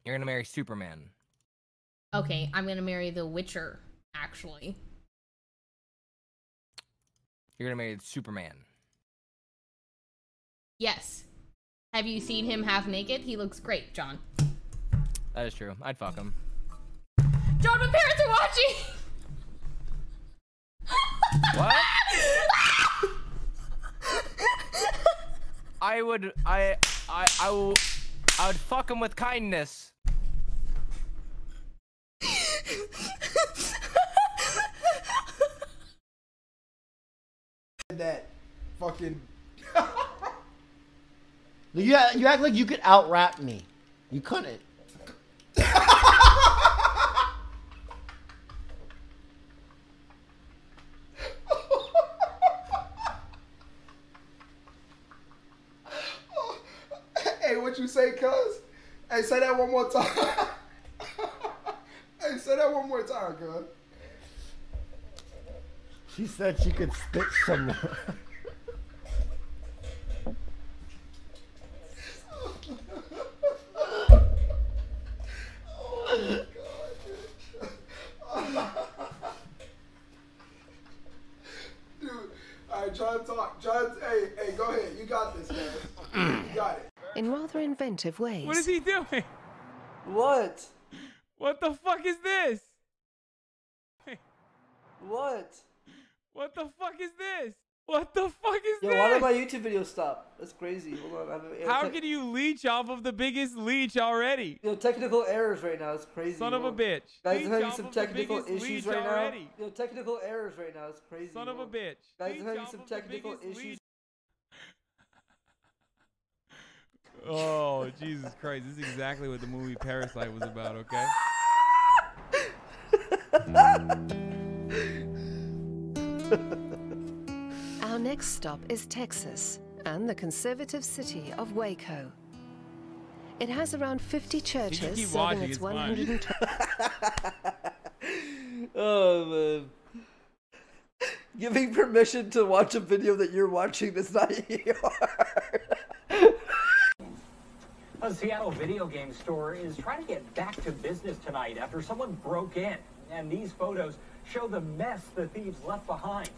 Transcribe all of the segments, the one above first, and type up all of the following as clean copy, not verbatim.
You're gonna marry Superman. Okay, I'm gonna marry the Witcher, actually. You're gonna marry Superman. Yes. Have you seen him half naked? He looks great, John. That is true. I'd fuck him. John, my parents are watching! What? I would fuck him with kindness. That fucking. You act like you could out-rap me. You couldn't. Hey, what you say, cuz? Hey, say that one more time. Hey, say that one more time, cuz. She said she could spit some more. Dude, alright, John, talk. John, hey, go ahead. You got this, man. You got it. In rather inventive ways. What is he doing? What? What the fuck is this? What? What the fuck is this? What the fuck is Yo, this? why did my YouTube video stop? That's crazy. Hold on. How can you leech off of the biggest leech already? Yo, technical errors right now. It's crazy. Son of a bitch. Guys, Leech I'm having off some of the technical biggest issues leech right already. now. Yo, technical errors right now. It's crazy. Son of a bitch. Guys, Leech I'm having off some of the technical biggest issues. leech. Oh, Jesus Christ. This is exactly what the movie Parasite was about, okay? Our next stop is Texas and the conservative city of Waco. It has around 50 churches keep serving watching, its it's fine. 120. Oh, man. Giving permission to watch a video that you're watching that's not yours. A Seattle video game store is trying to get back to business tonight after someone broke in. And these photos show the mess the thieves left behind.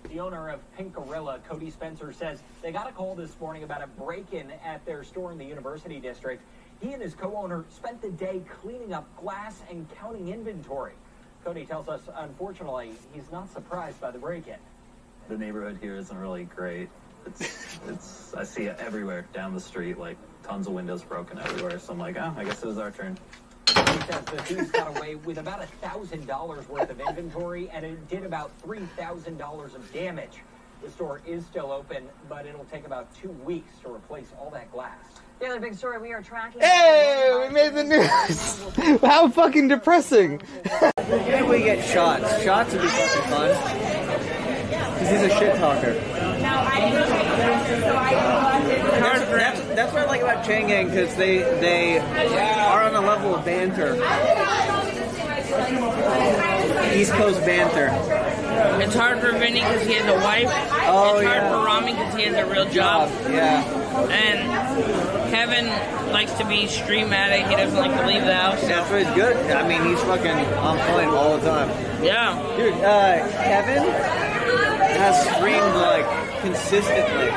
The owner of Pink Gorilla, Cody Spencer, says they got a call this morning about a break-in at their store in the University District. He and his co-owner spent the day cleaning up glass and counting inventory. Cody tells us, unfortunately, he's not surprised by the break-in. The neighborhood here isn't really great. I see it everywhere down the street, like tons of windows broken everywhere. So I'm like, oh, I guess it was our turn. He says the thieves got away with about $1,000 worth of inventory, and it did about $3,000 of damage. The store is still open, but it'll take about 2 weeks to replace all that glass. The other big story we are tracking. Hey, we made the news. How fucking depressing. Maybe we get shots. Shots would be fucking fun. Because he's a shit talker. That's what I like about Chain Gang, because they are on a level of banter. East Coast banter. It's hard for Vinny because he has a wife. Oh, it's hard for Rami because he has a real job. Yeah. And Kevin likes to be stream addict. He doesn't like to leave the house. So. That's really good. I mean, he's fucking on point all the time. Yeah. Dude, Kevin has streamed, like, consistently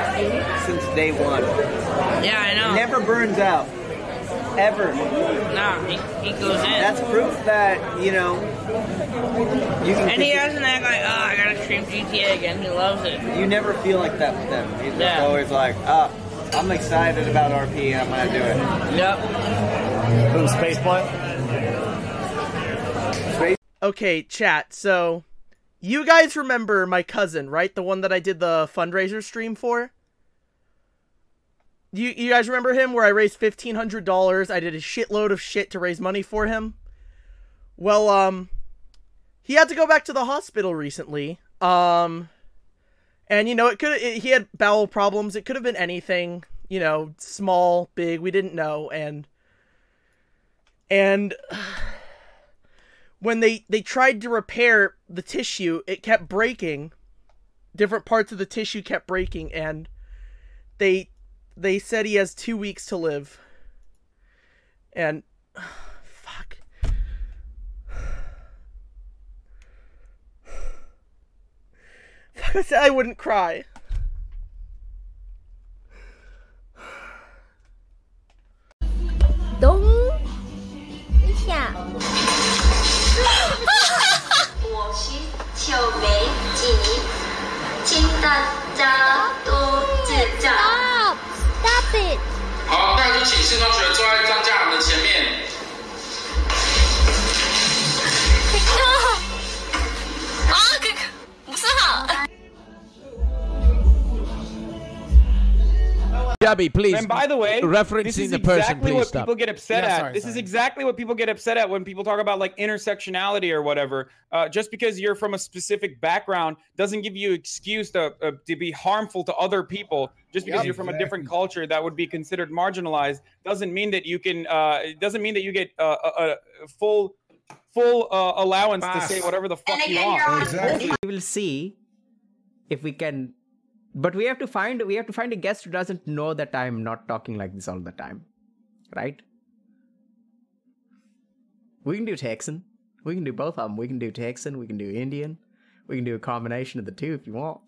since day one. Yeah, I know. Never burns out. Ever. Nah, he goes in. That's proof that, you know, you can... And he doesn't act like, oh, I gotta stream GTA again. He loves it. You never feel like that with them. He's just always like, oh, I'm excited about RP, I'm gonna do it. Yep. Boom, spacepoint. Okay, chat, so... You guys remember my cousin, right? The one that I did the fundraiser stream for? You guys remember him where I raised $1,500? I did a shitload of shit to raise money for him. Well, he had to go back to the hospital recently. And you know, he had bowel problems. It could have been anything, you know, small, big, we didn't know. And when they tried to repair the tissue, it kept breaking. Different parts of the tissue kept breaking, and they said he has 2 weeks to live. And I said I wouldn't cry. Dong 一下。我是秋梅吉，请大家多指教。Stop it！ 好，那就请新同学坐在张家长的前面。啊，不是好。 Gabby, please. And by the way, referencing this is the person, exactly please what stop. people get upset Yeah, at. sorry, This is exactly what people get upset at when people talk about like intersectionality or whatever. Just because you're from a specific background doesn't give you excuse to be harmful to other people. Just because you're from a different culture that would be considered marginalized doesn't mean that you can. Doesn't mean that you get a full allowance to say whatever the fuck you want. Exactly. We will see if we can. But we have to find a guest who doesn't know that I'm not talking like this all the time, right? We can do Texan. We can do both of them. We can do Texan. We can do Indian. We can do a combination of the two if you want,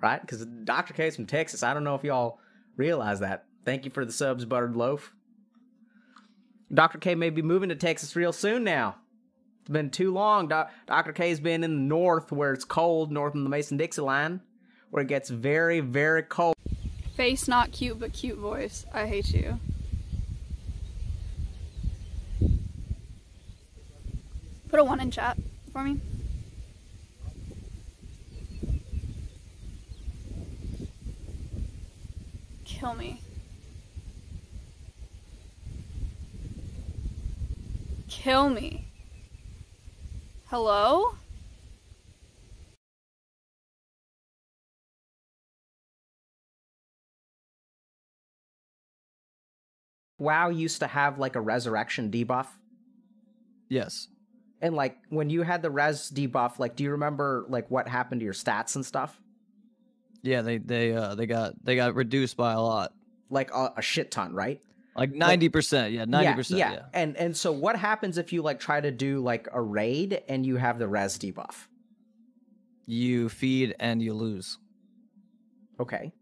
right? Because Dr. K's from Texas. I don't know if y'all realize that. Thank you for the subs, Buttered Loaf. Dr. K may be moving to Texas real soon now. It's been too long. Dr. K's been in the north where it's cold, north of the Mason-Dixie line, where it gets very, very cold. Face not cute, but cute voice. I hate you. Put a 1 in chat for me. Kill me. Kill me. Hello? WoW used to have like a resurrection debuff. Yes. And like when you had the res debuff, like do you remember like what happened to your stats and stuff? Yeah, they got reduced by a lot. Like a shit ton, right? Like 90%, yeah, 90%. Yeah. And so what happens if you like try to do like a raid and you have the res debuff? You feed and you lose. Okay.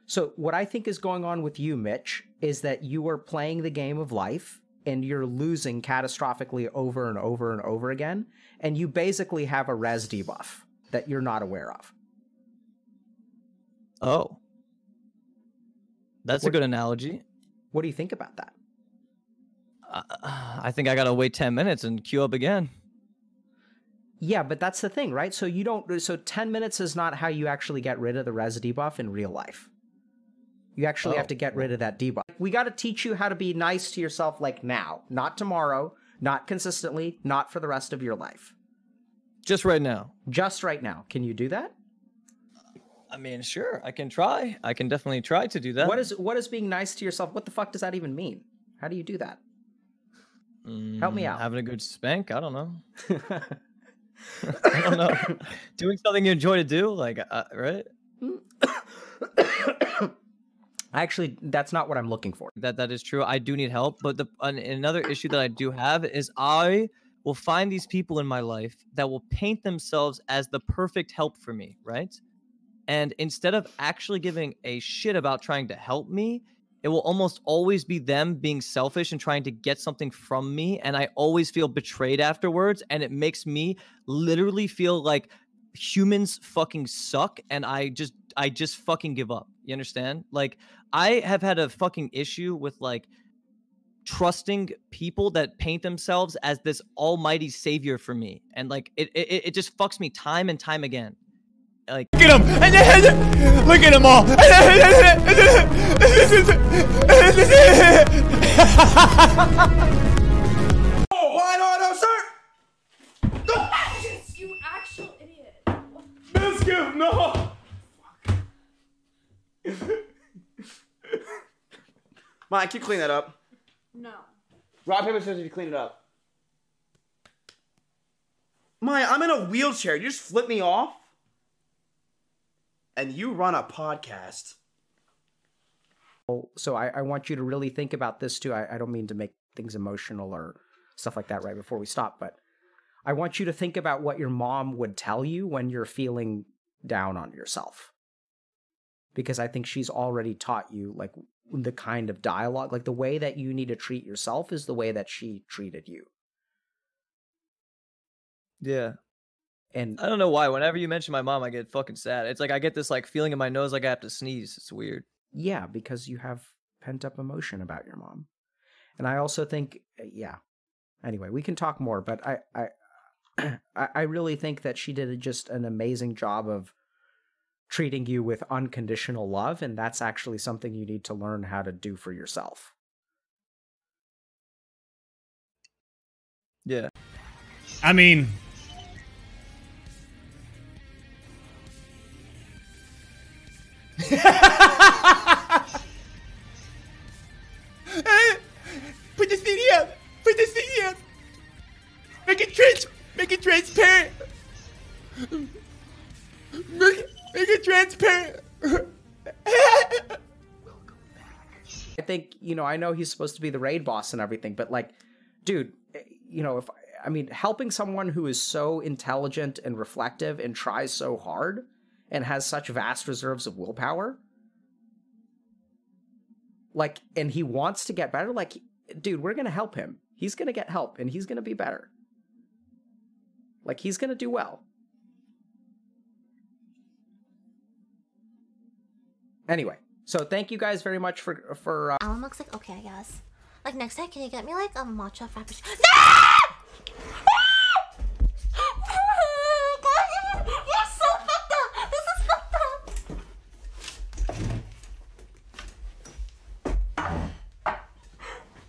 So what I think is going on with you, Mitch, is that you are playing the game of life and you're losing catastrophically over and over and over again, and you basically have a res debuff that you're not aware of. Oh. That's a good analogy. What do you think about that? I think I gotta wait 10 minutes and queue up again. Yeah, but that's the thing, right? So 10 minutes is not how you actually get rid of the res debuff in real life. You actually have to get rid of that debuff. We got to teach you how to be nice to yourself like now, not tomorrow, not consistently, not for the rest of your life. Just right now. Just right now. Can you do that? I mean, sure, I can try. I can definitely try to do that. What is being nice to yourself? What the fuck does that even mean? How do you do that? Help me out. Having a good spank? I don't know. I don't know. Doing something you enjoy to do, like, right? Actually, that's not what I'm looking for. That is true. I do need help, but another issue that I do have is I will find these people in my life that will paint themselves as the perfect help for me, right? And instead of actually giving a shit about trying to help me, it will almost always be them being selfish and trying to get something from me, and I always feel betrayed afterwards, and it makes me literally feel like humans fucking suck, and I just fucking give up. You understand? Like, I have had a fucking issue with like trusting people that paint themselves as this almighty savior for me, and like it just fucks me time and time again. Like, look at him! Look at them all! Wide auto, sir! No! You actual idiot. Mizkif, no! Mike, can you clean that up? No. Rock, paper, scissors, you clean it up. Maya, I'm in a wheelchair. You just flip me off? And you run a podcast. So I want you to really think about this too. I don't mean to make things emotional or stuff like that right before we stop, but I want you to think about what your mom would tell you when you're feeling down on yourself. Because I think she's already taught you, like, the kind of dialogue, like, the way that you need to treat yourself is the way that she treated you. Yeah. And I don't know why. Whenever you mention my mom, I get fucking sad. It's like I get this like feeling in my nose like I have to sneeze. It's weird. Yeah, because you have pent-up emotion about your mom. And I also think, yeah. Anyway, we can talk more, but I really think that she did just an amazing job of treating you with unconditional love, and that's actually something you need to learn how to do for yourself. Yeah. I mean, put the CD up. Put the CD up. Make it transparent. Make it transparent. I think, I know he's supposed to be the raid boss and everything, but like, dude, helping someone who is so intelligent and reflective and tries so hard and has such vast reserves of willpower, like, and he wants to get better, like, dude, we're gonna help him. He's gonna get help and he's gonna be better. Like, he's gonna do well. Anyway, so thank you guys very much for Alan looks like okay, I guess. Like, next time, can you get me like a matcha frappuccino? You're so fucked up. This is fucked up.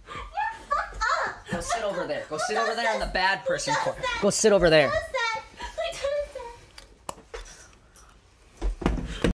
You're fucked up. Go sit over there. Go sit over there in the bad person corner. Go sit over there.